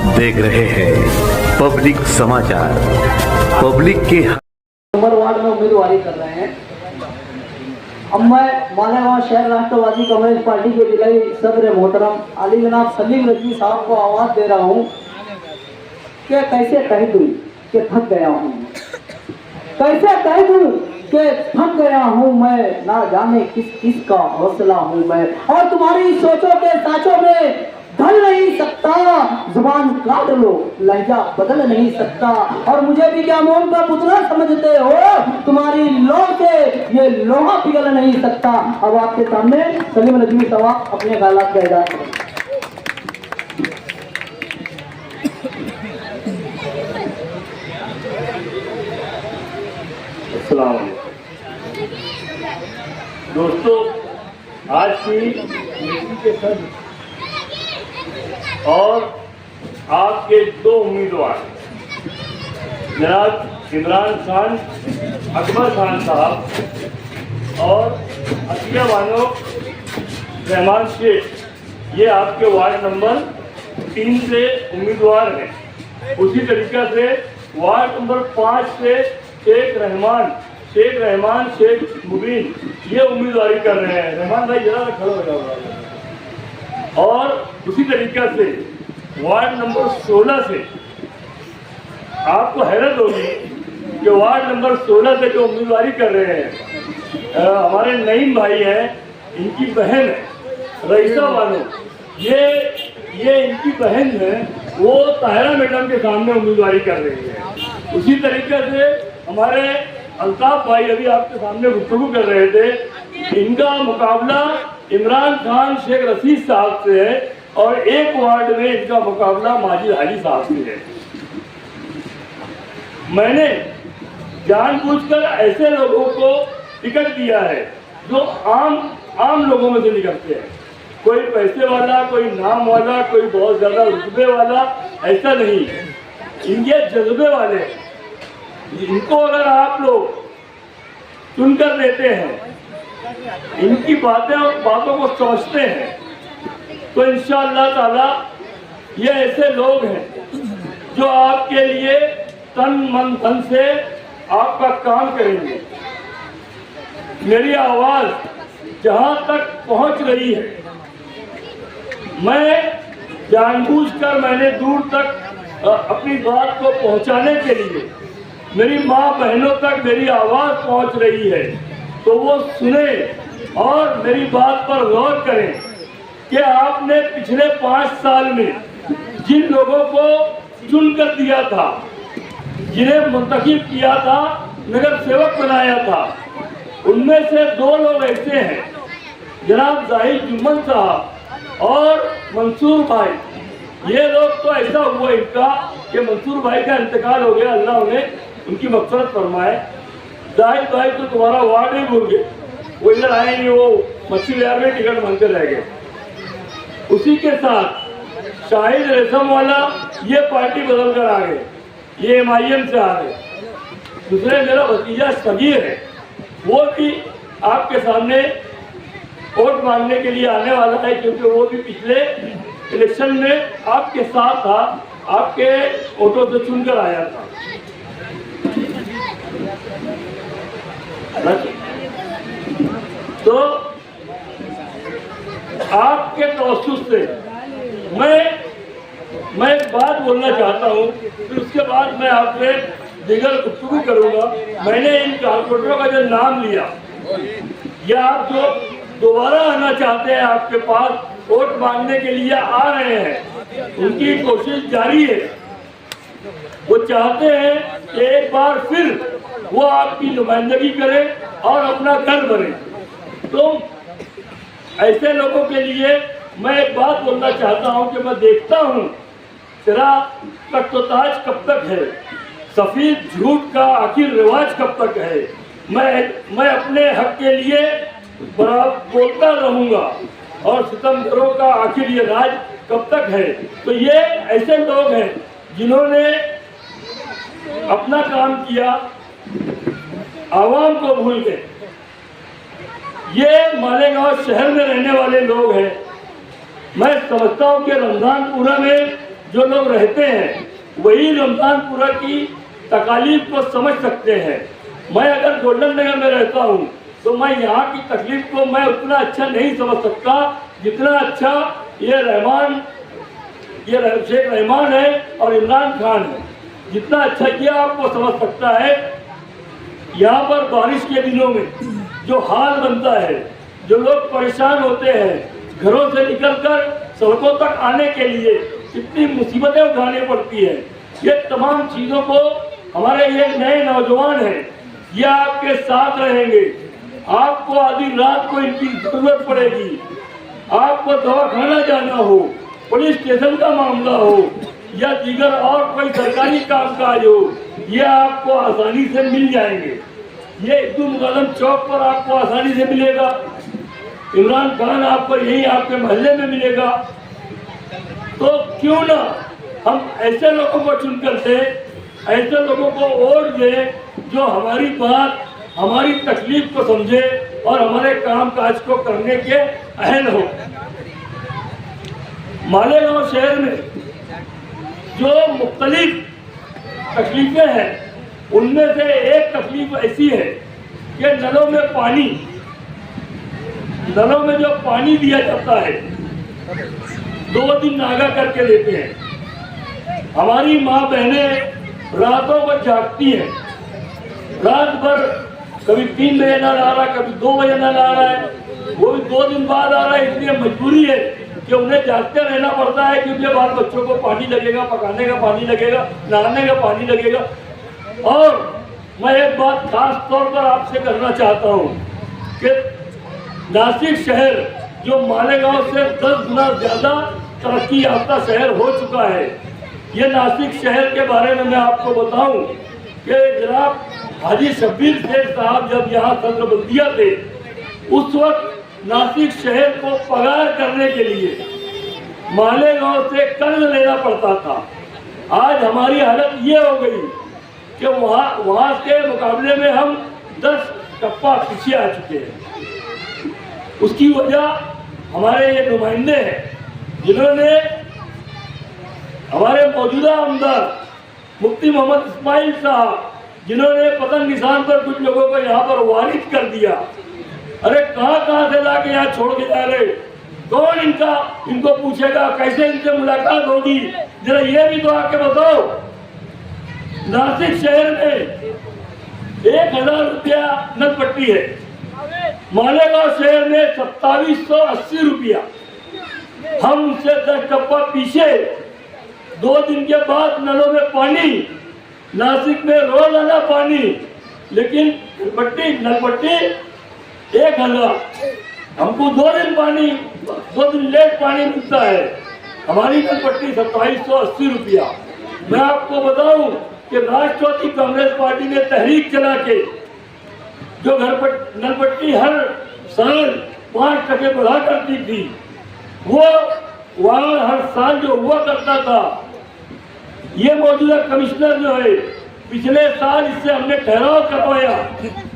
देख रहे हैं पब्लिक समाचार। पब्लिक के नंबर वार्ड में उम्मीदवारी कर रहे हैं। अब मैं मालेगांव शहर राष्ट्रवादी कम्युनिस्ट पार्टी के जिले सदर मोहतरम अली जनाब सलीम रजवी साहब को आवाज दे रहा हूँ कि कैसे कह दूँ कि थक गया हूँ, कैसे कह दूँ कि थक गया हूँ मैं, ना जाने किस किस का हौसला हूँ मैं, और तुम्हारी सोचों के साँचों में ढल नहीं सकता, जुबान काट लो लहजा बदल नहीं सकता, और मुझे भी क्या मोम का पुतला समझते हो, तुम्हारी लौ से ये लोहा पिघल नहीं सकता। अब आपके सामने सलीम रजवी साहब अपने ख्यालात का इजाज़ करें। दोस्तों, आज की मीटिंग के सर और आपके दो उम्मीदवार जनाब इमरान खान अकबर खान साहब और अतिया बानो रहमान शेख, ये आपके वार्ड नंबर 3 से उम्मीदवार हैं। उसी तरीक़े से वार्ड नंबर 5 से शेख रहमान शेख मुबीन ये उम्मीदवारी कर रहे हैं। रहमान भाई जरा खड़ा हो जाओ। और उसी तरीक़े से वार्ड नंबर 16 से आपको हैरत होगी कि वार्ड नंबर 16 से जो उम्मीदवारी कर रहे हैं हमारे नईम भाई हैं, इनकी बहन है रईसा बानो, ये इनकी बहन है, वो ताहिरा मैडम के सामने उम्मीदवारी कर रही है। उसी तरीके से हमारे अल्ताफ भाई अभी आपके सामने गुफ्तगू कर रहे थे, इनका मुकाबला इमरान खान शेख रशीद साहब से है, और एक वार्ड में इनका मुकाबला माजिद हाजी साहब से है। मैंने जानबूझकर ऐसे लोगों को टिकट दिया है जो आम लोगों में से निकलते हैं, कोई पैसे वाला, कोई नाम वाला, कोई बहुत ज्यादा रुतबे वाला, ऐसा नहीं, इनके जज्बे वाले। इनको अगर आप लोग सुनकर देते हैं, इनकी बातों को समझते हैं, तो इंशाअल्लाह ताला ये ऐसे लोग हैं जो आपके लिए तन मन धन से आपका काम करेंगे। मेरी आवाज जहां तक पहुंच रही है, मैं जानबूझकर मैंने दूर तक अपनी बात को पहुंचाने के लिए, मेरी माँ बहनों तक मेरी आवाज पहुंच रही है, तो वो सुने और मेरी बात पर गौर करें कि आपने पिछले 5 साल में जिन लोगों को चुनकर दिया था, जिन्हें मुंतखब किया था, नगर सेवक बनाया था, उनमें से 2 लोग ऐसे हैं, जनाब जाहिद जुम्मन साहब और मंसूर भाई। ये लोग तो ऐसा हुआ इनका कि मंसूर भाई का इंतकाल हो गया, अल्लाह उन्हें उनकी मग़फ़िरत फरमाए। जाहिद भाई तो तुम्हारा वार्ड ही भूल गए, वो इधर आए नहीं, वो मच्छी विहार में टिकट मांगते रह गए। उसी के साथ शाहिद रेशम वाला ये पार्टी बदल कर आ गए, ये MIM से आ गए। दूसरे मेरा भतीजा सगीर है, वो भी आपके सामने वोट मांगने के लिए आने वाला है, क्योंकि वो भी पिछले इलेक्शन में आपके साथ था, आपके वोटों से चुनकर आया था। तो आपके तवज्जुह से मैं एक बात बोलना चाहता हूँ, फिर उसके बाद मैं आपसे दीगर गुफ्तगू करूँगा। मैंने इन कारपोरेटरों का जो नाम लिया, या आप जो दोबारा आना चाहते हैं, आपके पास वोट मांगने के लिए आ रहे हैं, उनकी कोशिश जारी है। वो चाहते हैं कि एक बार फिर वो आपकी नुमाइंदगी करें और अपना घर बने। तो ऐसे लोगों के लिए मैं एक बात बोलना चाहता हूं कि मैं देखता हूं तेरा तख्तोताज कब तक है, सफेद झूठ का आखिर रिवाज कब तक है। मैं अपने हक के लिए बोलता रहूंगा, और सितमगरों का आखिर ये राज कब तक है। तो ये ऐसे लोग हैं जिन्होंने अपना काम किया, आवाम को भूल गए। ये मालेगांव शहर में रहने वाले लोग हैं। मैं समझता हूँ कि रमजान पूरा में जो लोग रहते हैं वही रमजानपुरा की तकालीफ को समझ सकते हैं। मैं अगर गोल्डन नगर में रहता हूँ तो मैं यहाँ की तकलीफ को मैं उतना अच्छा नहीं समझ सकता जितना अच्छा ये शेख रहमान है और इमरान खान है, जितना अच्छा ये आपको समझ सकता है। यहाँ पर बारिश के दिनों में जो हाल बनता है, जो लोग परेशान होते हैं, घरों से निकलकर सड़कों तक आने के लिए कितनी मुसीबतें उठानी पड़ती है, ये तमाम चीज़ों को हमारे ये नए नौजवान हैं, ये आपके साथ रहेंगे। आपको आधी रात को इनकी जरूरत पड़ेगी, आपको दवाखाना जाना हो, पुलिस स्टेशन का मामला हो या दीगर और कोई सरकारी कामकाज हो, ये आपको आसानी से मिल जाएंगे। ये इब्दुल मुकद्दम चौक पर आपको आसानी से मिलेगा, इमरान खान आपको यही आपके मोहल्ले में मिलेगा। तो क्यों ना हम ऐसे लोगों को चुनकर दे, ऐसे लोगों को वोट दे जो हमारी बात, हमारी तकलीफ को समझे और हमारे काम काज को करने के अहल हो। मालेगांव शहर में जो मुख्तलिफ तकलीफें हैं, उनमें से एक तकलीफ ऐसी है कि नलों में जो पानी दिया जाता है 2 दिन नागा करके देते हैं। हमारी माँ बहनें रातों को जागती हैं, रात भर कभी 3 बजे नल आ रहा, कभी 2 बजे नल आ रहा है, वो भी 2 दिन बाद आ रहा है। इसलिए मजबूरी है कि उन्हें जागते रहना पड़ता है, क्योंकि बाल बच्चों को पानी लगेगा, पकाने का पानी लगेगा, नहाने का पानी लगेगा। और मैं एक बात खास तौर पर आपसे करना चाहता हूँ कि नासिक शहर जो मालेगांव से 10 गुना ज़्यादा तरक्की याफ्ता शहर हो चुका है, ये नासिक शहर के बारे में मैं आपको बताऊं कि जनाब हाजी शब्बीर शेख साहब जब यहाँ सदर बल्दिया थे, उस वक्त नासिक शहर को पगार करने के लिए मालेगांव से कर्ज लेना पड़ता था। आज हमारी हालत ये हो गई कि वहाँ के मुकाबले में हम 10 टप्पा पीछे आ चुके हैं। उसकी वजह हमारे ये नुमाइंदे हैं जिन्होंने हमारे मौजूदा आमदार मुफ्ती मोहम्मद इस्माइल साहब, जिन्होंने पतंग निशान पर कुछ लोगों को यहाँ पर वारिद कर दिया। अरे कहाँ से लाके यहाँ छोड़ के जा रहे, कौन इनको पूछेगा, कैसे इनसे मुलाकात होगी, जरा ये भी तो आके बताओ। नासिक शहर में 1000 रुपया नलपट्टी है, मालेगांव शहर में 2780 रुपया। हम उनसे 10 टप्पा पीछे, 2 दिन के बाद नलों में पानी, नासिक में रोजाना पानी, लेकिन नलपट्टी 1000। हमको 2 दिन पानी, 2 दिन लेट पानी मिलता है। हमारी नलपट्टी 2780 रुपया। मैं आपको बताऊं कि राष्ट्रवादी कांग्रेस पार्टी ने तहरीक चला के जो नलपट्टी हर साल 5% बढ़ा करती थी, वो वहाँ हर साल जो हुआ करता था, ये मौजूदा कमिश्नर जो है पिछले साल इससे हमने ठहराव करवाया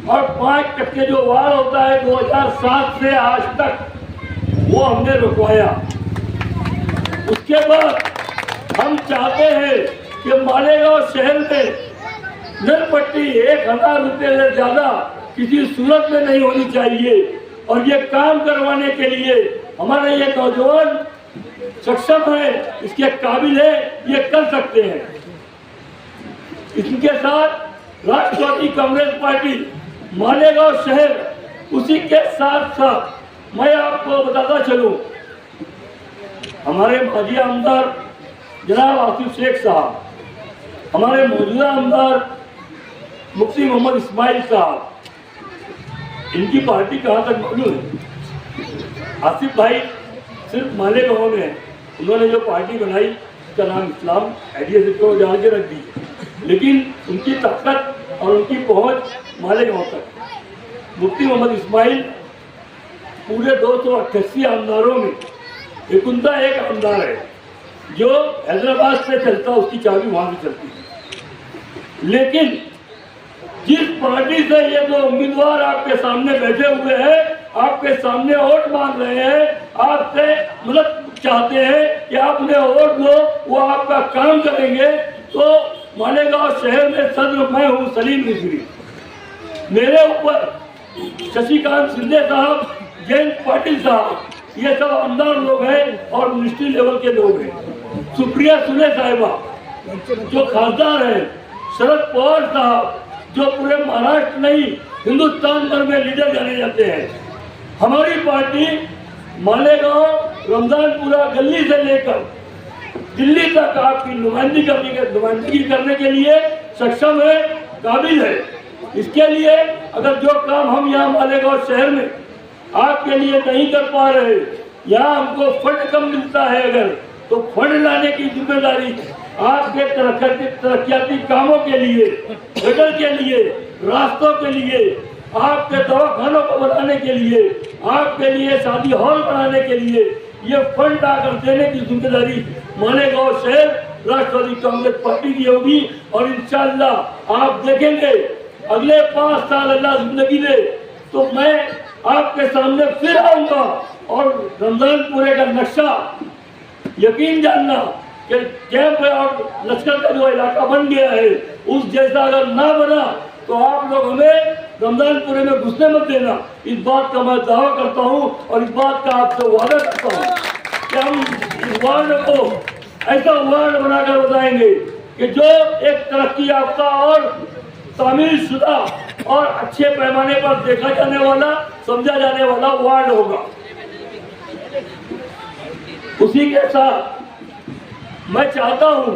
और 5% जो वार होता है 2007 से आज तक, वो हमने रुकवाया। उसके बाद हम चाहते हैं कि मालेगांव शहर में नलपट्टी 1000 रुपये से ज़्यादा किसी सूरत में नहीं होनी चाहिए। और ये काम करवाने के लिए हमारे ये नौजवान सक्षम है, इसके काबिल है, ये कर सकते हैं। इनके साथ राष्ट्रवादी कांग्रेस पार्टी मालेगांव शहर, उसी के साथ साथ मैं आपको बताता चलूं, हमारे माजी आमदार जनाब आसिफ शेख साहब, हमारे मौजूदा आमदार मुफ्ती मोहम्मद इस्माइल साहब, इनकी पार्टी कहाँ तक मौजूद है? आसिफ भाई सिर्फ मालेगांव में उन्होंने जो पार्टी बनाई उसका नाम इस्लाम आइडिया को जहाँ के रख दी, लेकिन उनकी ताकत और उनकी पहुंच मालेगांव तक। मुफ्ती मोहम्मद इस्माइल पूरे 288 आमदारों में एक आमदार है जो हैदराबाद से चलता, उसकी चाबी वहाँ से चलती है। लेकिन जिस पार्टी से ये 2 उम्मीदवार आपके सामने बैठे हुए हैं, आपके सामने वोट मांग रहे हैं, आपसे मदद चाहते हैं, कि आप उन्हें वोट दो, वो आपका काम करेंगे, तो मालेगांव शहर में सदर मैं हूँ सलीम रिजवी, मेरे ऊपर शशिकांत शिंदे साहब, जयंत पाटिल साहब, ये सब आमदार लोग हैं और मिनिस्ट्री लेवल के लोग हैं। सुप्रिया सुले साहिबा जो खासदार है, शरद पवार साहब जो पूरे महाराष्ट्र नहीं हिंदुस्तान भर में लीडर जाने जाते हैं। हमारी पार्टी मालेगांव रमजानपुरा गली से लेकर दिल्ली तक आपकी नुमाइंदगी करने के लिए सक्षम है, काबिल है। इसके लिए अगर जो काम हम यहाँ मालेगांव शहर में आपके लिए नहीं कर पा रहे, यहाँ हमको फंड कम मिलता है अगर, तो फंड लाने की जिम्मेदारी आपके तरक्याती कामों के लिए, गटर के लिए, रास्तों के लिए, आपके दवाखानों को बनाने के लिए, आपके लिए शादी हॉल बनाने के लिए ये फंड आकर देने की जिम्मेदारी मालेगांव शहर राष्ट्रवादी कांग्रेस पार्टी की होगी। और इंशाअल्लाह आप देखेंगे अगले 5 साल अल्लाह जिंदगी दे तो मैं आपके सामने फिर आऊंगा और रमजानपुरे का नक्शा यकीन जानना कि कैंप और लश्कर का जो इलाका बन गया है उस जैसा अगर ना बना तो आप लोग हमें रमजानपुरे में घुसने मत देना। इस बात का मैं दावा करता हूं और इस बात का आपसे वादा करता हूं कि हम इस वार्ड को ऐसा वार्ड बनाकर बताएंगे कि जो एक तरक्की याफ्ता और तामीर शुदा और अच्छे पैमाने पर देखा जाने वाला, समझा जाने वाला वार्ड होगा। उसी के साथ मैं चाहता हूं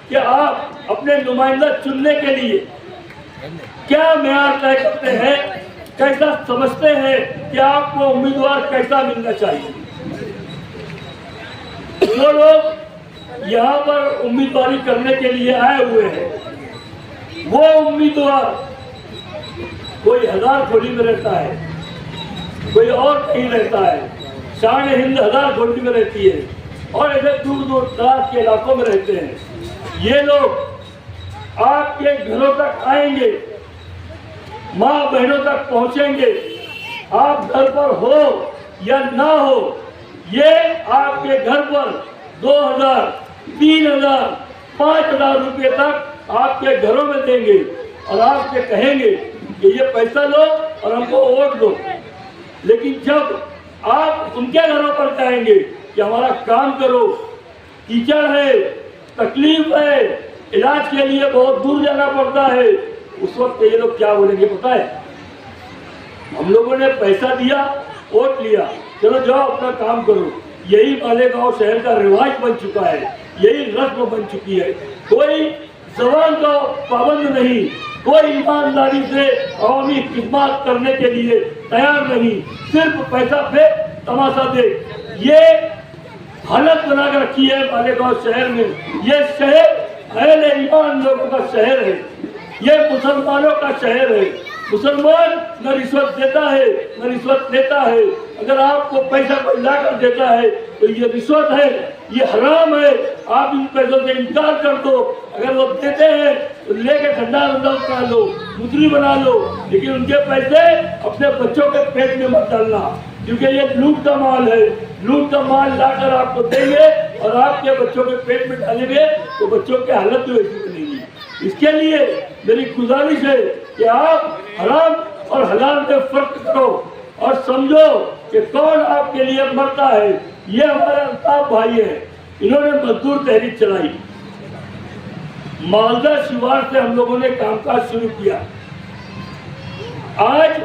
कि आप अपने नुमाइंदा चुनने के लिए क्या मेयार तय करते हैं, कैसा समझते हैं कि आपको उम्मीदवार कैसा मिलना चाहिए। जो लोग यहाँ पर उम्मीदवारी करने के लिए आए हुए हैं वो उम्मीदवार कोई हजार खोली में रहता है, कोई और कहीं रहता है, शान हिंद हजार खोली में रहती है और ऐसे दूर दूर दराज के इलाकों में रहते हैं। ये लोग आपके घरों तक आएंगे, माँ बहनों तक पहुंचेंगे। आप घर पर हो या ना हो, ये आपके घर पर 2000, 3000, 5000 रुपये तक आपके घरों में देंगे और आपसे कहेंगे कि ये पैसा लो और हमको वोट दो। लेकिन जब आप उनके घरों पर जाएंगे कि हमारा काम करो, कीचड़ है, तकलीफ है, इलाज के लिए बहुत दूर जाना पड़ता है, उस वक्त ये लोग क्या बोलेंगे पता है? हम लोगों ने पैसा दिया, वोट लिया, चलो जाओ अपना काम करो। यही मालेगांव शहर का रिवाज बन चुका है, यही रस्म बन चुकी है। कोई जबान का पाबंद नहीं, कोई ईमानदारी से अवामी खिदमत करने के लिए तैयार नहीं, सिर्फ पैसा पे तमाशा दे। ये हालत बना कर रखी है मालेगांव शहर में। ये शहर अहले ईमान लोगों का शहर है, ये मुसलमानों का शहर है। मुसलमान न रिश्वत देता है न रिश्वत लेता है। अगर आपको पैसा कोई ला कर देता है तो ये रिश्वत है, ये हराम है। आप इन पैसों से इनकार कर दो। अगर वो देते हैं तो लेके ठंडा बना लो, मुद्री बना लो, लेकिन उनके पैसे अपने बच्चों के पेट में मत डालना, क्योंकि ये लूट का माल है। लूट का माल लाकर आपको देंगे और आपके बच्चों के पेट में डालेंगे तो बच्चों की हालत तो ऐसी बनेगी। इसके लिए मेरी गुजारिश है कि आप हराम और हलाल में फर्क करो और समझो कि कौन आपके लिए मरता है। ये हमारे अल्ताफ भाई है, इन्होंने मजदूर तहरीक चलाई। मालदा शिवार से हम लोगों ने कामकाज शुरू किया। आज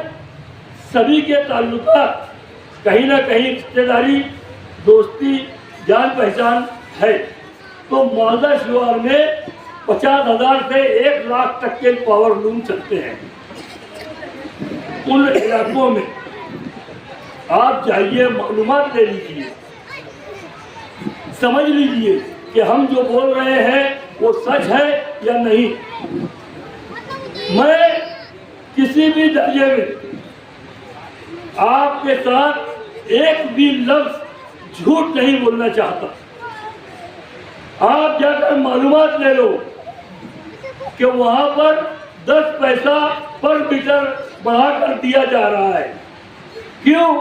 सभी के ताल्लुकात कहीं ना कहीं रिश्तेदारी, दोस्ती, जान पहचान है। तो मालदा शिवार में 50,000 से 1 लाख तक के पावर लूम चलते हैं। उन इलाकों में आप जाइए, मालूमात ले लीजिए, समझ लीजिए कि हम जो बोल रहे हैं वो सच है या नहीं। मैं किसी भी दर्जे में आपके साथ एक भी लफ्ज झूठ नहीं बोलना चाहता। आप जाकर मालूमात ले लो कि वहां पर 10 पैसा पर मीटर बढ़ाकर दिया जा रहा है। क्यों?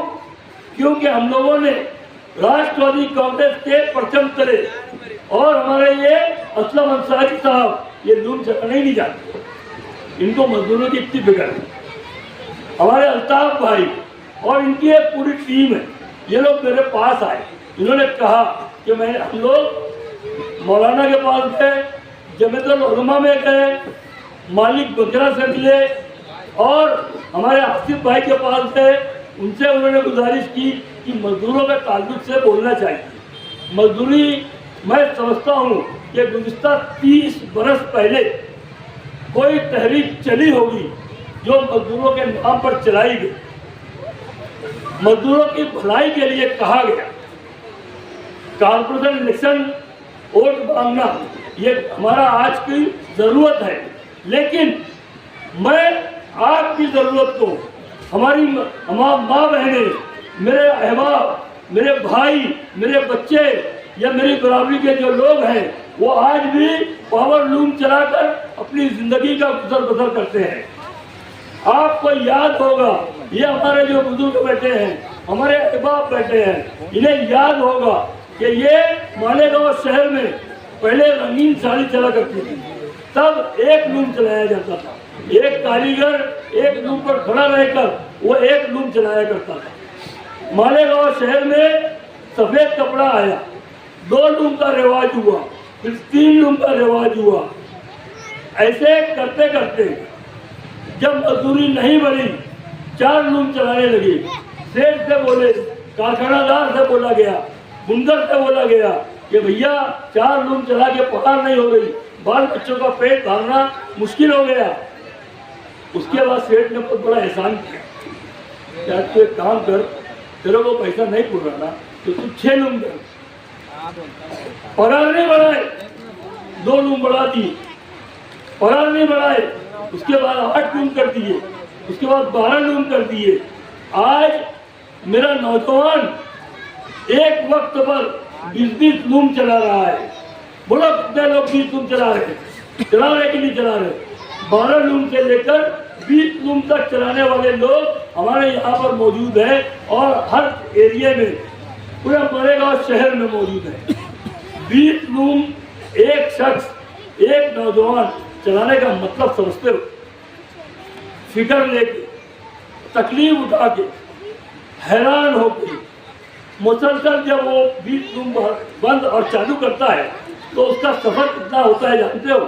क्योंकि हम लोगों ने राष्ट्रवादी कांग्रेस के परचम तले और हमारे ये असलम अंसारी साहब ये लूम चलाने ही नहीं जाते, इनको मजदूरों की इतनी फिक्र है। हमारे अल्ताफ भाई और इनकी एक पूरी टीम है, ये लोग मेरे पास आए, इन्होंने कहा कि हम लोग मौलाना के पास गए, जमीयतुल उलमा में गए, मालिक बकरा से मिले और हमारे आसिफ भाई के पास गए, उनसे उन्होंने गुजारिश की कि मजदूरों के ताल्लुक से बोलना चाहिए। मजदूरी मैं समझता हूँ कि गुज़िश्ता 30 बरस पहले कोई तहरीक चली होगी जो मजदूरों के नाम पर चलाई गई, मजदूरों की भलाई के लिए कहा गया। कॉर्पोरेशन इलेक्शन वोट मांगना ये हमारा आज की ज़रूरत है, लेकिन मैं आपकी ज़रूरत को हमारी माँ बहनें, मेरे अहबाब, मेरे भाई, मेरे बच्चे या मेरी बराबरी के जो लोग हैं वो आज भी पावर लूम चलाकर अपनी ज़िंदगी का गुजर बसर करते हैं। आपको याद होगा, ये हमारे जो बुजुर्ग बैठे हैं, हमारे अहबाब बैठे हैं, इन्हें याद होगा कि ये मालेगांव शहर में पहले रंगीन साड़ी चला करती थी, तब एक लूम चलाया जाता था, एक कारीगर एक लूम पर खड़ा रहकर वो एक लूम चलाया करता था। मालेगांव शहर में सफ़ेद कपड़ा आया, 2 लूम का रिवाज हुआ, फिर 3 लूम का रिवाज हुआ। ऐसे करते करते जब मजदूरी नहीं बढ़ी 4 लूम चलाने लगे। सेठ से बोले, कारखानादार से बोला गया, बुनकर से बोला गया कि भैया 4 लूम चला के पगार नहीं हो रही, बाल बच्चों का पेट भरना मुश्किल हो गया। उसके बाद सेठ ने बहुत बड़ा एहसान किया, क्या तू एक काम कर, तेरे को पैसा नहीं पूरा ना तो तू 6 लूम कर। पगार नहीं बढ़ाए, 2 लूम बढ़ा दिए, पगार नहीं बढ़ाए, उसके बाद 8 लूम कर दिए, उसके बाद 12 लूम कर दिए। आज मेरा नौजवान एक वक्त पर 20-20 लूम चला रहा है। बोलो कितने लोग 20 लूम चला रहे हैं? चला रहे कि नहीं चला रहे? 12 लूम से लेकर 20 लूम तक चलाने वाले लोग हमारे यहाँ पर मौजूद हैं और हर एरिया में, पूरे मालेगांव शहर में मौजूद है। 20 लूम एक शख्स, एक नौजवान चलाने का मतलब समझते हो? फिक्र लेके, तकलीफ उठा के, हैरान होकर मुसलसल जब वो 20 लूम बंद और चालू करता है तो उसका सफर कितना होता है जानते हो?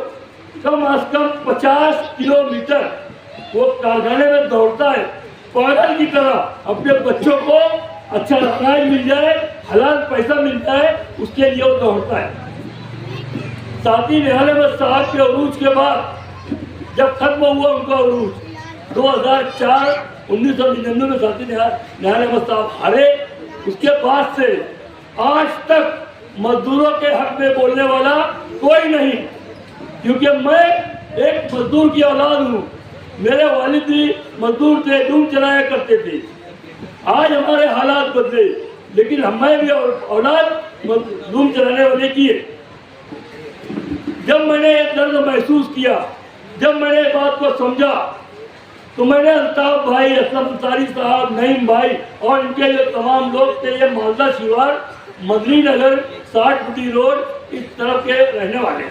कम अज कम 50 किलोमीटर वो कारखाने में दौड़ता है, पागल की तरह। अपने बच्चों को अच्छा अनाज मिल जाए, हलाल पैसा मिल जाए, उसके लिए वो दौड़ता है। साथी निहाल अहमद साहब के उरूज के बाद जब खत्म हुआ उनका उरूज 2004 1999 में साथी निहाल अहमद साहब हारे, उसके बाद से आज तक मजदूरों के हक में बोलने वाला कोई नहीं, क्योंकि मैं एक मजदूर की औलाद हूँ। मेरे वालिद भी मजदूर थे, लूम चलाया करते थे। आज हमारे हालात बदले, लेकिन हमें भी औलाद लूम चलाने वाले की है। जब मैंने ये दर्द महसूस किया, जब मैंने इस बात को समझा, तो मैंने अल्ताफ भाई, असलम अंसारी साहब, नईम भाई और इनके जो तमाम लोग थे, ये मालदा शिवार, मदनी नगर, 60 फुटी रोड, इस तरफ के रहने वाले,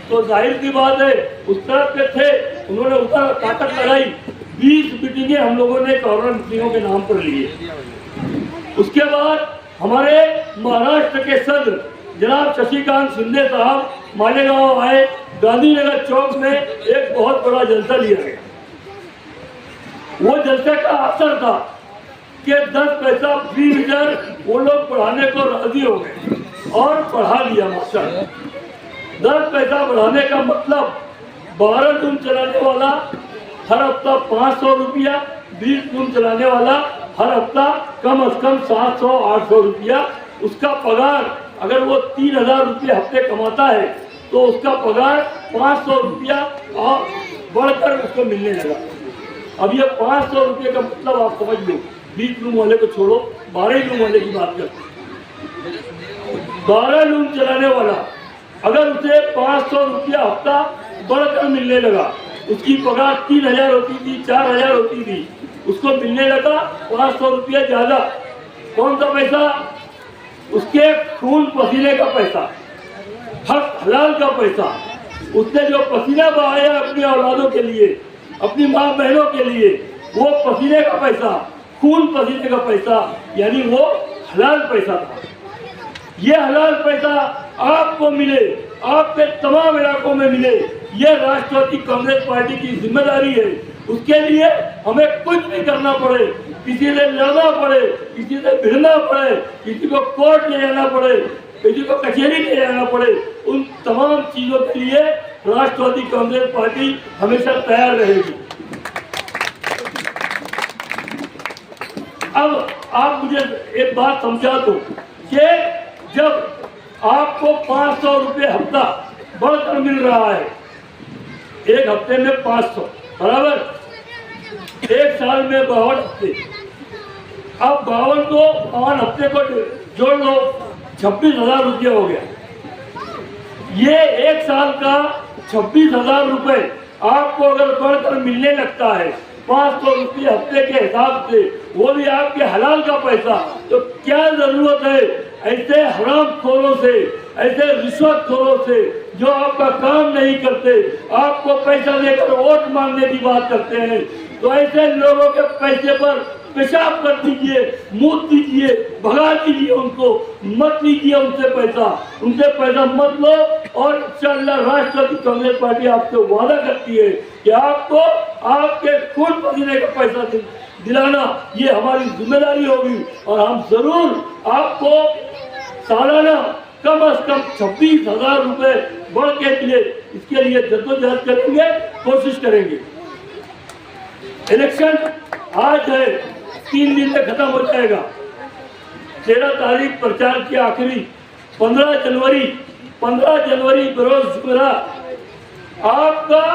तो जाहिर सी बात है उस तरफ के थे। उन्होंने उधर ताकत लगाई, 20 मीटिंगें हम लोगों ने कॉर्नर मीटिंगों के नाम पर लिए। उसके बाद हमारे महाराष्ट्र के सदर जनाब शशिकांत शिंदे साहब मालेगांव आए, गांधीनगर चौक में एक बहुत बड़ा जलसा लिया गया। वो जलसे का असर था कि 10 पैसा फ्री मीटर वो लोग पढ़ाने को राजी हो गए और पढ़ा लिया मास्टर। 10 पैसा बढ़ाने का मतलब 12 लूम चलाने वाला हर हफ्ता 500 रुपया, 20 लूम चलाने वाला हर हफ्ता कम से कम 700-800 रुपया। उसका पगार अगर वो 3000 रुपये हफ्ते कमाता है तो उसका पगार 500 रुपया और बढ़कर उसको मिलने लगा। अब ये 500 रुपये का मतलब आप समझ लो, 20 लूम वाले को छोड़ो, 12 लूम वाले की बात करते हैं। 12 लूम चलाने वाला अगर उसे 500 रुपया हफ्ता बढ़कर मिलने लगा, उसकी पगार 3000 होती थी, 4000 होती थी, उसको मिलने लगा 500 रुपया ज़्यादा। कौन सा पैसा? उसके खून पसीने का पैसा, हक हलाल का पैसा, उसने जो पसीना बहाया अपनी औलादों के लिए, अपनी माँ बहनों के लिए, वो पसीने का पैसा, खून पसीने का पैसा, यानी वो हलाल पैसा था। ये हलाल पैसा आपको मिले, आपके तमाम इलाकों में मिले, ये राष्ट्रवादी कांग्रेस पार्टी की जिम्मेदारी है। उसके लिए हमें कुछ भी करना पड़े, किसी से लड़ना पड़े, किसी से भिड़ना पड़े, किसी को कोर्ट ले जाना पड़े, किसी को कचहरी ले जाना पड़े, उन तमाम चीजों के लिए राष्ट्रवादी कांग्रेस पार्टी हमेशा तैयार रहेगी। अब आप मुझे एक बात समझा दो कि जब आपको 500 रुपये हफ्ता बढ़कर मिल रहा है, एक हफ्ते में 500 बराबर, एक साल में 52 हफ्ते, अब 52 को 5 हफ्ते को जोड़ लो, 26,000 रुपये हो गया। ये एक साल का 26,000 रुपये आपको अगर बढ़कर मिलने लगता है 500 रुपये हफ्ते के हिसाब से, वो भी आपके हलाल का पैसा, तो क्या जरूरत है ऐसे हरामखोरों से, ऐसे रिश्वतखोरों से जो आपका काम नहीं करते, आपको पैसा देकर वोट मांगने की बात करते हैं। तो ऐसे लोगों के पैसे पर पेशाब कर दीजिए, मूत दीजिए, भगा दीजिए उनको, मत लीजिए उनसे पैसा मत लो। और इंशाअल्लाह राष्ट्रवादी कांग्रेस पार्टी आपसे वादा करती है कि आपको आपके खून पसीने का पैसा दिलाना ये हमारी जिम्मेदारी होगी, और हम जरूर आपको सालाना कम से कम 26,000 रुपये बढ़ के मिले, इसके लिए जद्दोजहद करेंगे, कोशिश करेंगे। इलेक्शन आज है, 3 दिन में खत्म हो जाएगा। 13 तारीख प्रचार की आखिरी, 15 जनवरी बरोज जुमेरात आपका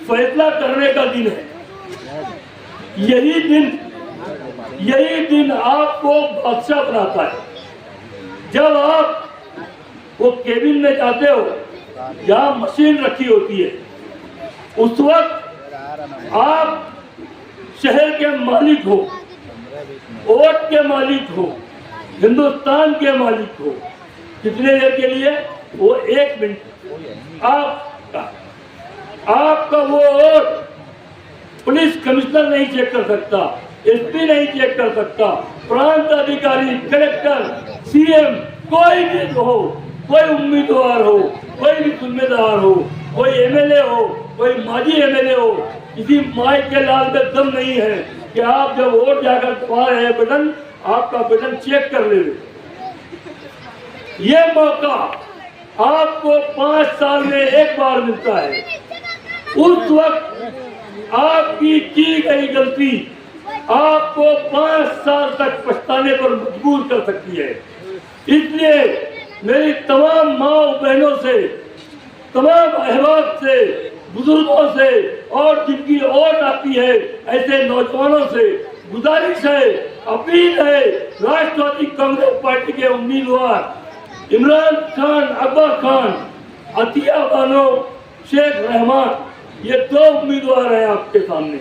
फैसला करने का दिन है। यही दिन आपको बादशाह बनाता है। जब आप वो केबिन में जाते हो जहाँ मशीन रखी होती है, उस वक्त आप शहर के मालिक हो, वोट के मालिक हो, हिंदुस्तान के मालिक हो। कितने देर के लिए? वो 1 मिनट। आपका वो वोट पुलिस कमिश्नर नहीं चेक कर सकता, एसपी नहीं चेक कर सकता, प्रांत अधिकारी, कलेक्टर, सीएम, कोई भी हो, कोई उम्मीदवार हो, कोई भी जिम्मेदार हो, कोई एमएलए हो, कोई माजी एमएलए हो, किसी माई के लाल में दम नहीं है कि आप जब वोट जाकर दबा रहे हैं बटन, आपका बटन चेक कर ले। ये मौका आपको 5 साल में एक बार मिलता है। उस वक्त आपकी की गई गलती आपको 5 साल तक पछताने पर मजबूर कर सकती है। इसलिए मेरी तमाम माँ बहनों से, तमाम अहबाब से, बुजुर्गों से और जिनकी वोट आती है ऐसे नौजवानों से गुजारिश है, अपील है, राष्ट्रवादी कांग्रेस पार्टी के उम्मीदवार इमरान खान, अकबर खान, अतिया बानो, शेख रहमान, ये 2 उम्मीदवार हैं आपके सामने।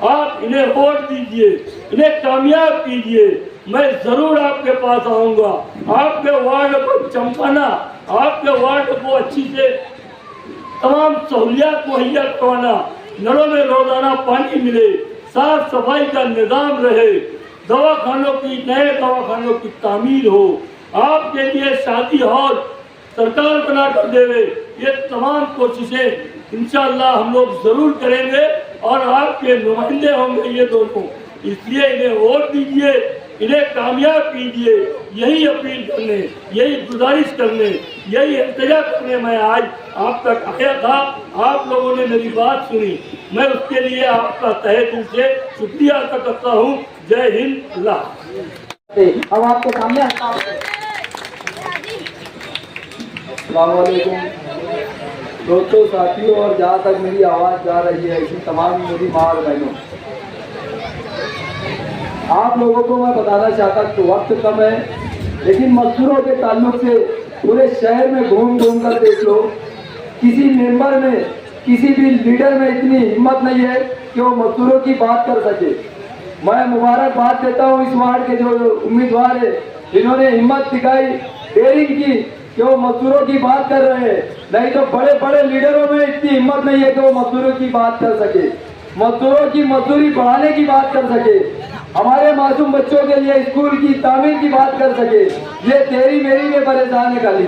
आप इन्हें वोट दीजिए, इन्हें कामयाब कीजिए। मैं जरूर आपके पास आऊंगा, आपके वार्ड को चमकाना, आपके वार्ड को अच्छी से तमाम सहूलियात मुहैया करवाना, नलों में रोजाना पानी मिले, साफ सफाई का निजाम रहे, दवाखानों की, नए दवाखानों की तामीर हो, आपके लिए शादी हॉल सरकार बना कर देवे। ये तमाम कोशिशें इंशाअल्लाह हम लोग जरूर करेंगे और आपके नुमाइंदे होंगे ये दोनों। इसलिए इन्हें वोट दीजिए, इन्हें कामयाब कीजिए। यही अपील करने, यही गुजारिश करने, यही इल्तिजा करने मैं आज आप तक आया था। आप लोगों ने मेरी बात सुनी, मैं उसके लिए आपका तहे दिल से शुक्रिया अदा करता हूँ। जय हिंद, अल्लाह। अब आपके सामने अस्सलामुअलैकुम दोस्तों, साथियों और जहाँ तक मेरी आवाज़ जा रही है ऐसी तमाम मेरी माँ और बहनों, आप लोगों को मैं बताना चाहता तो वक्त कम है, लेकिन मजदूरों के ताल्लुक से पूरे शहर में घूम घूम कर देख लो, किसी मेंबर में, किसी भी लीडर में इतनी हिम्मत नहीं है कि वो मजदूरों की बात कर सके। मैं मुबारकबाद देता हूँ इस वार्ड के जो उम्मीदवार है इन्होंने हिम्मत दिखाई, डेयरिंग की कि वो मजदूरों की बात कर रहे हैं। नहीं तो बड़े बड़े लीडरों में इतनी हिम्मत नहीं है कि वो मजदूरों की बात कर सके, मजदूरों की मजदूरी बढ़ाने की बात कर सके, हमारे मासूम बच्चों के लिए स्कूल की तामीर की बात कर सके। ये तेरी मेरी में परेशान है खाली।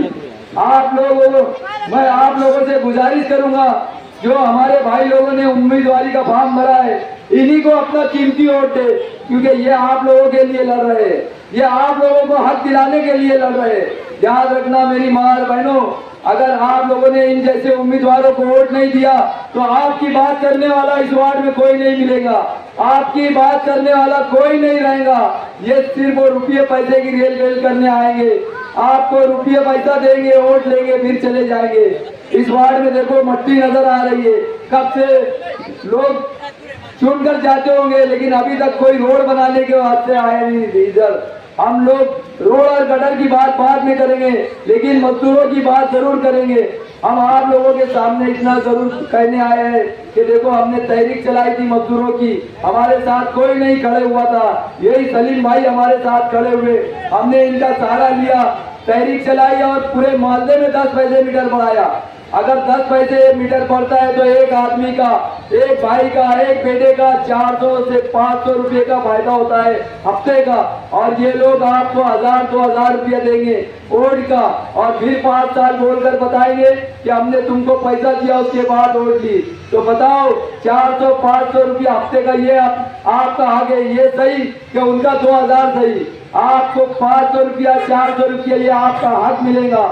मैं आप लोगों से गुजारिश करूंगा, जो हमारे भाई लोगों ने उम्मीदवारी का फॉर्म भरा है, इन्हीं को अपना कीमती वोट दे, क्योंकि ये आप लोगों के लिए लड़ रहे हैं, ये आप लोगों को हक दिलाने के लिए लड़ रहे हैं। याद रखना मेरी माँ और बहनों, अगर आप लोगों ने इन जैसे उम्मीदवारों को वोट नहीं दिया तो आपकी बात करने वाला इस वार्ड में कोई नहीं मिलेगा, आपकी बात करने वाला कोई नहीं रहेगा। ये सिर्फ वो रुपये पैसे की रेल रेल करने आएंगे, आपको रुपये पैसा देंगे, वोट लेंगे, फिर चले जाएंगे। इस वार्ड में देखो मट्टी नजर आ रही है, कब से लोग चुनकर जाते होंगे, लेकिन अभी तक कोई रोड बनाने के वास्ते आए नहीं। इधर हम लोग रोड और गटर की बात बाद में करेंगे, लेकिन मजदूरों की बात जरूर करेंगे। हम आप लोगों के सामने इतना जरूर कहने आए हैं कि देखो, हमने तहरीक चलाई थी मजदूरों की, हमारे साथ कोई नहीं खड़े हुआ था, यही सलीम भाई हमारे साथ खड़े हुए, हमने इनका सहारा लिया, तहरीक चलाई और पूरे मोहल्ले में 10 पैसे मीटर बढ़ाया। अगर 10 पैसे मीटर पड़ता है तो एक आदमी का, एक भाई का, एक बेटे का 400 से 500 रुपये का फायदा होता है हफ्ते का। और ये लोग आपको 1000-2000 रुपया देंगे वोट का, और फिर 5 साल बोलकर बताएंगे कि हमने तुमको पैसा दिया, उसके बाद वोट ली। तो बताओ, 400-500 रुपया हफ्ते का ये आपका हक है, ये सही कि उनका 2000 सही? आपको 500 रुपया 400 रुपया ये आपका हक मिलेगा,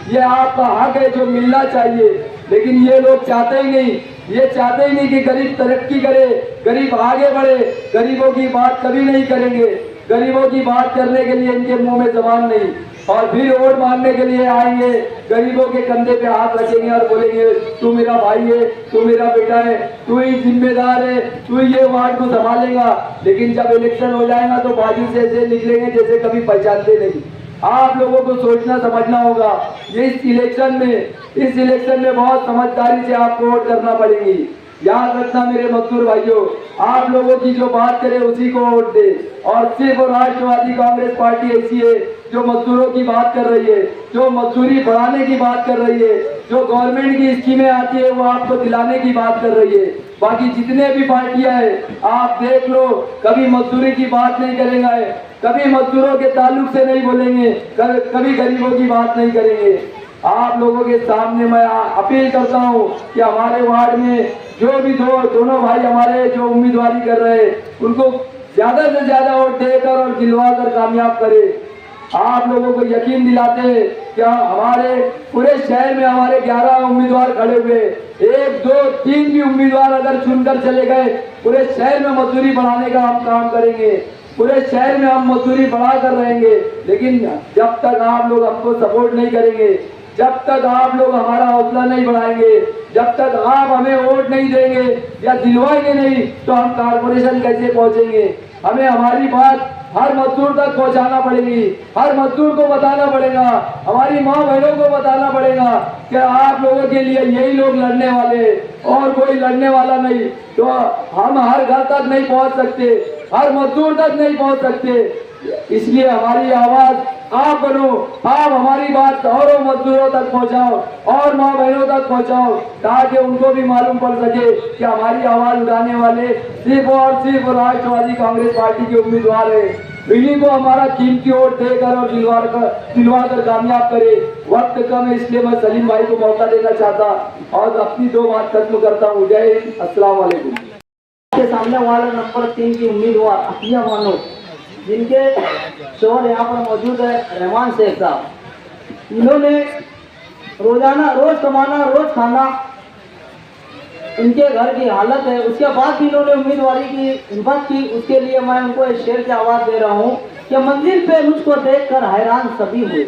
ये आपका हक है जो मिलना चाहिए। लेकिन ये लोग चाहते ही नहीं, ये चाहते ही नहीं कि गरीब तरक्की करे, गरीब आगे बढ़े, गरीबों की बात कभी नहीं करेंगे। गरीबों की बात करने के लिए इनके मुंह में जबान नहीं, और फिर वोट मांगने के लिए आएंगे, गरीबों के कंधे पे हाथ रखेंगे और बोलेंगे तू मेरा भाई है, तू मेरा बेटा है, तू ही जिम्मेदार है, तू ये वार्ड को संभालेगा। लेकिन जब इलेक्शन हो जाएगा तो बाजू से ऐसे निकलेंगे जैसे कभी पहचानते नहीं। आप लोगों को सोचना समझना होगा, इस इलेक्शन में बहुत समझदारी से आपको वोट करना पड़ेगी। याद रखना मेरे मजदूर भाइयों, आप लोगों की जो बात करे उसी को वोट दे। और सिर्फ राष्ट्रवादी कांग्रेस पार्टी ऐसी है जो मजदूरों की बात कर रही है, जो मजदूरी बढ़ाने की बात कर रही है, जो गवर्नमेंट की स्कीमें आती है वो आपको दिलाने की बात कर रही है। बाकी जितने भी पार्टियां हैं आप देख लो, कभी मजदूरी की बात नहीं करेंगे, कभी मजदूरों के ताल्लुक से नहीं बोलेंगे, कभी गरीबों की बात नहीं करेंगे। आप लोगों के सामने मैं अपील करता हूं कि हमारे वार्ड में जो भी दोनों भाई हमारे जो उम्मीदवारी कर रहे हैं, उनको ज्यादा से ज्यादा वोट देकर और दिलवाकर कामयाब करें। आप लोगों को यकीन दिलाते हैं कि हमारे पूरे शहर में हमारे 11 उम्मीदवार खड़े हुए, 1, 2, 3 भी उम्मीदवार अगर चुनकर चले गए, पूरे शहर में मजदूरी बढ़ाने का हम काम करेंगे, पूरे शहर में हम मजदूरी बढ़ा कर रहेंगे। लेकिन जब तक आप लोग हमको सपोर्ट नहीं करेंगे, जब तक आप लोग हमारा हौसला नहीं बढ़ाएंगे, जब तक आप हमें वोट नहीं देंगे या दिलवाएंगे नहीं, तो हम कारपोरेशन कैसे पहुंचेंगे? हमें हमारी बात हर मजदूर तक पहुंचाना पड़ेगी, हर मजदूर को बताना पड़ेगा, हमारी माँ बहनों को बताना पड़ेगा कि आप लोगों के लिए यही लोग लड़ने वाले, और कोई लड़ने वाला नहीं। तो हम हर घर तक नहीं पहुंच सकते, हर मजदूर तक नहीं पहुंच सकते। इसलिए हमारी आवाज आप बनो, आप हमारी बात और मजदूरों तक पहुंचाओ और माँ बहनों तक पहुंचाओ, ताकि उनको भी मालूम पड़ सके कि हमारी आवाज उठाने वाले सिर्फ और सिर्फ राष्ट्रवादी कांग्रेस पार्टी के उम्मीदवार है। इन्हीं को हमारा कीमती वोट देकर और दिलवा कर कामयाब करे। वक्त कम है, इसलिए मैं सलीम भाई को मौका देना चाहता और अपनी 2 बात खत्म करता हूँ। जय हिंद, अस्सलाम वालेकुम। के सामने वार्ड नंबर 3 की उम्मीदवार अतिया बानो, जिनके शोहर यहाँ पर मौजूद है रहमान शेख साहब। इन्होंने रोजाना रोज कमाना रोज खाना, इनके घर की हालत है, उसके बाद भी इन्होंने उम्मीदवारी की हिम्मत की। उसके लिए मैं उनको इस शेर की आवाज दे रहा हूँ कि मंजिल पे मुझको देखकर हैरान सभी हुए,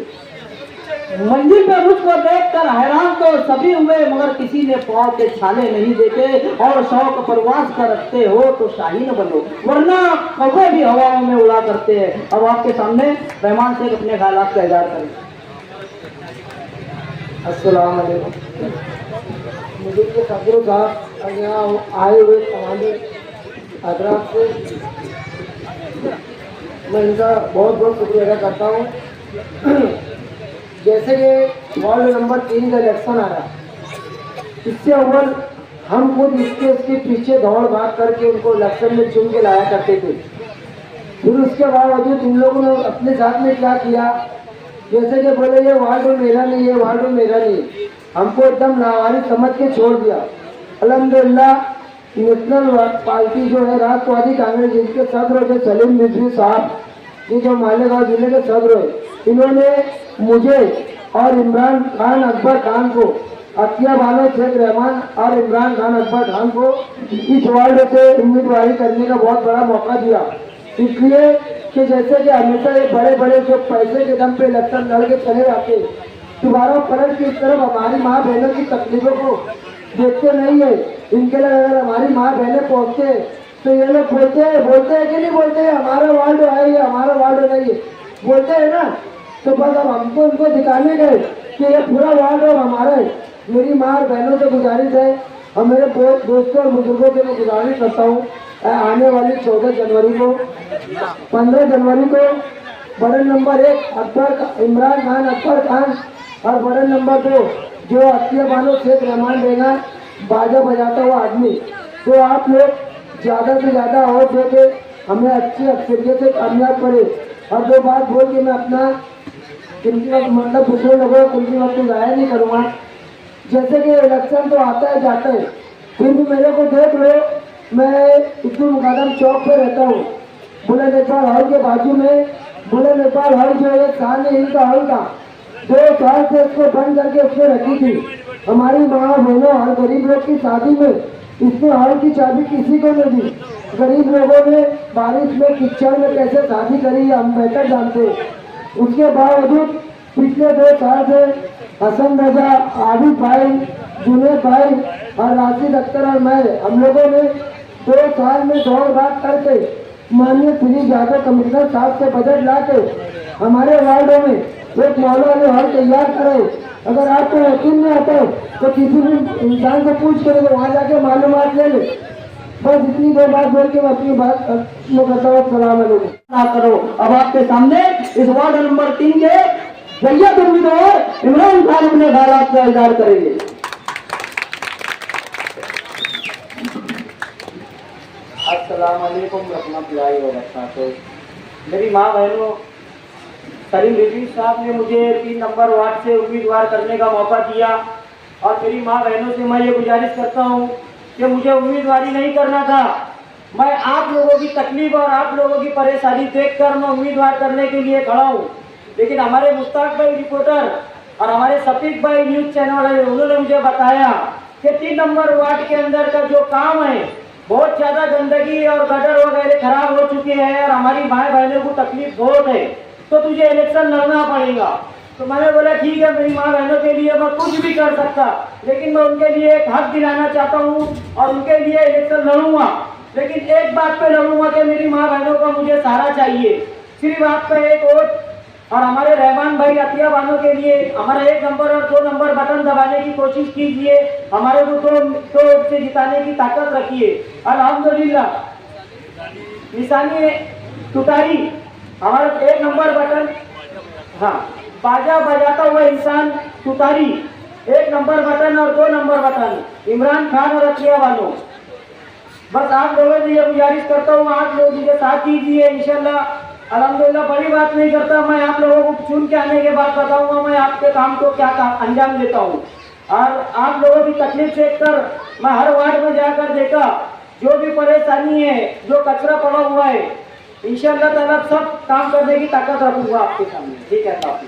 मंजिल पे मुझको देखकर हैरान तो सभी हुए, मगर किसी ने पाँव के छाले नहीं देखे। और शौक परवास का रखते हो तो शाहीन बनो, वरना कौवे भी हवाओं में उड़ा करते हैं। अब आपके सामने रहमान शेख अपने ख्यालात का इज़हार करें। अस्सलाम वालेकुम। मुझे सदर साहब यहाँ आए हुए हमारे हैदराबाद से, मैं इनका बहुत बहुत शुक्रिया अदा करता हूँ। जैसे कि वार्ड नंबर 3 का इलेक्शन आ रहा, इससे अव्वल हम खुद इसके पीछे दौड़ भाग करके उनको इलेक्शन में चुन के लाया करते थे। फिर उसके बावजूद इन लोगों ने अपने साथ में क्या किया, जैसे कि बोले ये वार्ड मेरा नहीं है, वार्ड मेरा नहीं, हमको एकदम लावारिस समझ के छोड़ दिया। अल्हम्दुलिल्लाह नेशनल पार्टी जो है राष्ट्रवादी कांग्रेस, जिनके सदर जो सलीम रिजवी साहब, ये जो मालेगांव जिले के सदर है, इन्होंने मुझे और इमरान खान अकबर खान को, अतिया बानो शेख रहमान और इमरान खान अकबर खान को इस वार्ड से उम्मीदवारी करने का बहुत बड़ा मौका दिया। इसलिए कि जैसे कि हमेशा ये बड़े बड़े जो पैसे के दम पे इलेक्शन लड़ के चले जाते, दोबारा पलट की तरफ हमारी माँ बहनों की तकलीफों को देखते नहीं है। इनके लिए अगर हमारी माँ बहनें पहुँचते तो ये लोग बोलते हैं कि नहीं बोलते हैं, हमारा वार्ड है ये, हमारा वार्ड नहीं है, बोलते हैं ना। तो बस अब हमको उनको दिखाने गए कि ये पूरा वार्ड है हमारा है। मेरी माँ और बहनों से गुजारिश है और मेरे दोस्तों और बुजुर्गों से मैं गुजारिश करता हूँ, आने वाली 14 जनवरी को, 15 जनवरी को वार्ड नंबर 1 इमरान खान अकबर खान और वार्ड नंबर 2 जो अतिया बानो शेख रहमान देगा, बाजा बजाता हुआ आदमी, तो आप लोग ज़्यादा से ज़्यादा वोट देके हमें अच्छी अक्सरियत से कामयाब करे। और दो बात बोल के मैं अपना कीमती वक्त, मतलब दूसरे लोगों को कीमती वक्त ज़ाया नहीं करूँगा। जैसे कि इलेक्शन तो आता है जाता है, फिर भी मेरे को देख लो, मैं इतनी मुकादम चौक पे रहता हूँ, बुलंद नेपाल हॉल के बाजू में। बुलंद नेपाल हॉल जो है सामने इनका हॉल था, 2 साल से इसको बंद करके उसमें रखी थी। हमारी माँ बहनों और गरीब लोग की शादी में इसने हॉल की चाबी किसी को नहीं दी। गरीब लोगों ने बारिश में कीचड़ में कैसे शादी करी हम बेहतर जानते। उसके बावजूद पिछले 2 साल से हसन रजा, आबिद भाई, जुनेद भाई और राशिद अख्तर और मैं, हम लोगों ने 2 साल में दौड़ भाग करके माननीय श्री यादव कमिश्नर साहब से बजट ला के हमारे वार्डों में एक मॉडल वाले हॉल तैयार करे। अगर आपको यकीन नहीं आता तो किसी भी इंसान को पूछ कर वहाँ जाके मालूमात ले ले। बस इतनी देर बात बोल के मैं अपनी बात करता हूँ। सलाम अलैकुम। ना करो। अब आपके सामने इस वार्ड नंबर 3 के जैयद उम्मीदवार इमरान खान अपने हालात का इजहार करेंगे। अस्सलाम वालेकुम रहमतुल्लाहि व बरकातहू। मेरी माँ बहनों, सलीम रिजवी साहब ने मुझे 3 नंबर वार्ड से उम्मीदवार करने का मौका दिया और मेरी माँ बहनों से मैं ये गुजारिश करता हूँ कि मुझे उम्मीदवारी नहीं करना था। मैं आप लोगों की तकलीफ और आप लोगों की परेशानी देखकर मैं उम्मीदवार करने के लिए खड़ा हूँ। लेकिन हमारे मुश्ताक भाई रिपोर्टर और हमारे सफीक भाई न्यूज़ चैनल वाले, उन्होंने मुझे बताया कि 3 नंबर वार्ड के अंदर का जो काम है, बहुत ज़्यादा गंदगी और गटर वगैरह खराब हो चुके हैं और हमारी माँ बहनों को तकलीफ बहुत है, तो तुझे इलेक्शन लड़ना पड़ेगा। तो मैंने बोला ठीक है, मेरी माँ बहनों के लिए मैं कुछ भी कर सकता, लेकिन मैं उनके लिए एक हक दिलाना चाहता हूँ और उनके लिए इलेक्शन लड़ूंगा। लेकिन एक बात पे लड़ूंगा कि मेरी माँ बहनों का मुझे सहारा चाहिए, सिर्फ आपका एक वोट। और हमारे रहमान भाई अतिया बानो के लिए हमारा 1 नंबर और 2 नंबर बटन दबाने की कोशिश कीजिए, हमारे को तो वोट से जिताने की ताकत रखिए। अल्हम्दुलिल्लाह निशानी तुतारी, हमारा 1 नंबर बटन, हाँ, बाजा बजाता हुआ इंसान तुतारी, 1 नंबर बटन और 2 नंबर बटन इमरान खान और अतिया बानो। बस आप लोगों से ये गुजारिश करता हूँ, आप लोग मुझे साथ दीजिए इंशाल्लाह। अल्हम्दुलिल्लाह बड़ी बात नहीं करता, मैं आप लोगों को चुन के आने के बाद बताऊंगा मैं आपके काम को क्या अंजाम देता हूँ। और आप लोगों की तकलीफ देख कर मैं हर वार्ड में जाकर देखा, जो भी परेशानी है, जो कचरा पड़ा हुआ है, इंशाअल्लाह ताला सब काम करने की ताकत रखूंगा आपके सामने। ठीक है साहब।